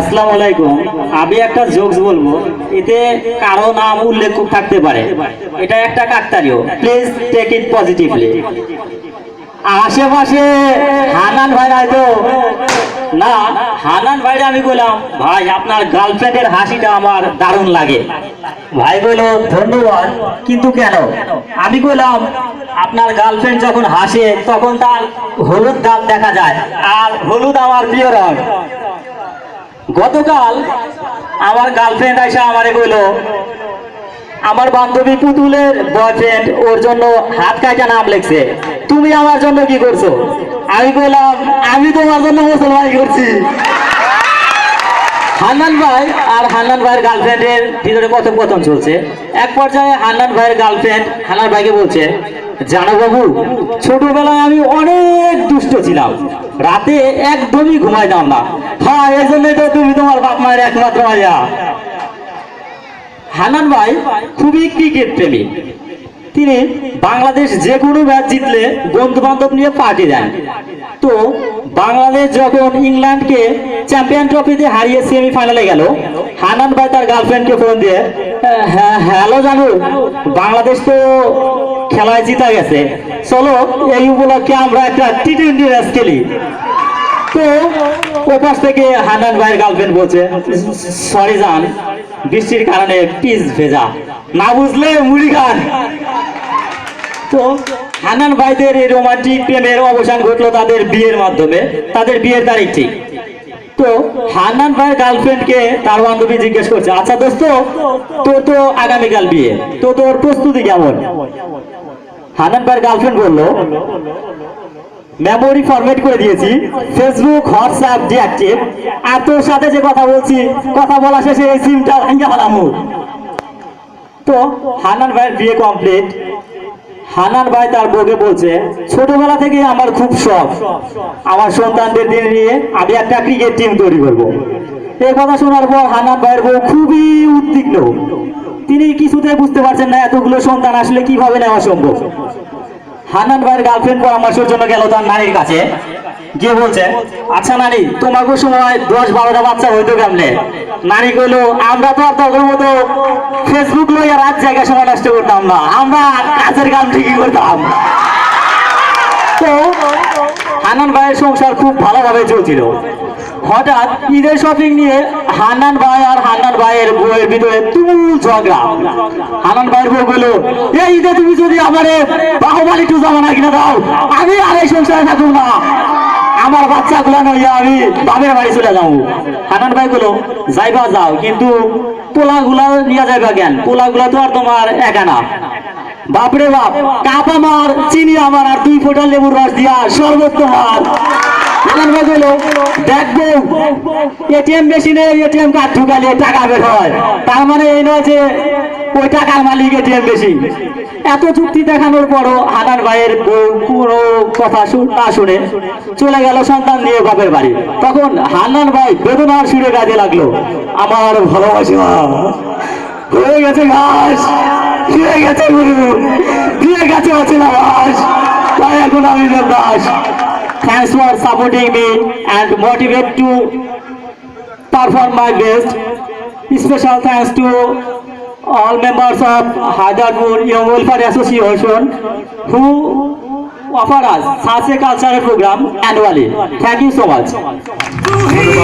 আসসালামু আলাইকুম। আমি একটা জোকস বলবো, এতে কারো নাম উল্লেখ থাকতে পারে, এটা একটা কাকতালীয়, প্লিজ টেক ইট পজিটিভলি। আশেপাশে হানান ভাই নাই তো? না, হানান ভাই আমি বললাম, ভাই আপনার গার্লফ্রেন্ডের হাসিটা আমার দারুণ লাগে। ভাই বলল ধন্যবাদ, কিন্তু কেন? আমি বললাম আপনার গার্লফ্রেন্ড যখন হাসে তখন তার হলুদ দাঁত দেখা যায়, আর হলুদ আমার প্রিয় রং। গতকাল আমার গার্লফ্রেন্ড আইসা আমারে কইলো আমার বান্ধবী পুতুলের বয়ফ্রেন্ড ওর জন্য হাত কাটা নাম লিখছে, তুমি আমার জন্য কি করছো? আমি বললাম আমি তোমার জন্য মুসলমান করছি। হান্নান ভাই আর হান্নান ভাইয়ের গার্লফ্রেন্ডের ভিতরে কথোপকথন চলছে। এক পর্যায়ে হান্নান ভাইয়ের গার্লফ্রেন্ড হান্নান ভাইকে বলছে, জানো বাবু, ছোটবেলায় আমি অনেক দুষ্ট ছিলাম, রাতে একদমই ঘুমাইতাম না। হ্যাঁ, এই জন্যই তো তুমি তোমার বাপ মায়ের একমাত্র মাইয়া। হান্নান ভাই খুবই ক্রিকেট প্রেমী। তিনি বাংলাদেশ যে কোনো ম্যাচ জিতলে বন্ধু বান্ধব নিয়ে পার্টি দেন। তো বাংলাদেশ যখন ইংল্যান্ডকে চ্যাম্পিয়ন ট্রফিতে হারিয়ে সেমিফাইনালে গেল, হান্নান ভাই তার গার্লফ্রেন্ডকে ফোন দিয়ে, হ্যালো জানু, বাংলাদেশ তো খেলায় জিতা গেছে, চলো এই উপলক্ষে আমরা একটা টি-20 ম্যাচ খেলি। তো ওপাশ থেকে হান্নান ভাইয়ের গার্লফ্রেন্ড বলছে, সরি জান, বৃষ্টির কারণে পিচ ভেজা, না বুঝলে মুড়ি খান। তো হান্নান ভাইদের এই রোমান্টিক প্রেমের অবসান ঘটলো তাদের বিয়ের মাধ্যমে। তাদের বিয়ের তারিখ ঠিক। তো হান্নান ভাইয়ের গার্লফ্রেন্ডকে তার বান্ধবী জিজ্ঞেস করছে, আচ্ছা দোস্ত, তোর তো আগামীকাল বিয়ে, তো তোর প্রস্তুতি কেমন? হান্নান ভাইয়ের গার্লফ্রেন্ড বলল, মেমোরি ফরম্যাট করে দিয়েছি, ফেসবুক হোয়াটসঅ্যাপ ডিঅ্যাক্টিভ, আর তোর সাথে যে কথা বলছি, কথা বলা শেষে এই সিমটা ভাঙা ফেলামু। তো হান্নান ভাইয়ের বিয়ে কমপ্লিট। হান্নান ভাই তার বউকে বলছে, ছোটবেলা থেকে আমার খুব শখ, আমার সন্তানদের দিন নিয়ে আমি একটা ক্রিকেট টিম তৈরি করব। এই কথা শোনার পর হান্নান ভাইয়ের বউ খুবই উদ্বিগ্ন। তিনি কিছুতে বুঝতে পারছেন না এতগুলো সন্তান আসলে কিভাবে নেওয়া সম্ভব। হান্নান ভাইয়ের গার্লফ্রেন্ড পরামর্শের জন্য গেল তার নারীর কাছে, গিয়ে বলছে, আচ্ছা নারী, তোমাকে সময় 10-12টা বাচ্চা হইতো কেমনে? নারী কইলো, আমরা তো আর তখন মতো ফেসবুক লইয়া রাত জায়গায় সময় নষ্ট করতাম না, আমরা কাজের কাম ঠিকই করতাম। তো হান্নান ভাইয়ের সংসার খুব ভালোভাবে চলছিল। হঠাৎ ঈদের শপিং নিয়ে হান্নান ভাই আর হান্নান ভাইয়ের বউয়ের ভিতরে তুমুল ঝগড়া। হান্নান ভাইয়ের বউ বলল, এই ঈদে তুমি যদি আমারে বাহুবালি 2 জামা কিনে দাও, আমি আর এই সংসারে থাকবো না, আমার বাচ্চাগুলা নইয়া আমি বাপের বাড়ি চলে যাবো। হান্নান ভাই বলল, যাইবা যাও, কিন্তু পোলাগুলা নিয়ে যাইবা কেন? পোলাগুলা তো আর তোমার একা না। বাপরে বাপ, কাপ আমার, চিনি আমার, আর 2 ফোঁটা লেবুর রস দিয়া শরবত তোমার। হান্নান ভাই বলল, দেখবো এটিএম মেশিনে এটিএম কার্ড ঢুকালে টাকা বের হয়, তার মানে এই নয় যে ওই টাকার মালিক এটিএম মেশিন। এত যুক্তি দেখানোর পরও হান্নান ভাইয়ের বউ কোনো কথা না শুনে চলে গেল সন্তান নিয়ে বাপের বাড়ি। তখন হান্নান ভাই বেদনার সুরে গাইতে লাগলো, আমার ভালোবাসা হয়ে গেছে ঘাস, ফিরে গেছে গুরু, ফিরে গেছে অচেনা ঘাস, তাই এখন আমি Das. Thanks for supporting me and motivate to perform my best. Special thanks to all members of Hyderpur Young Welfare Association who offer us such a cultural program annually. Thank you so much.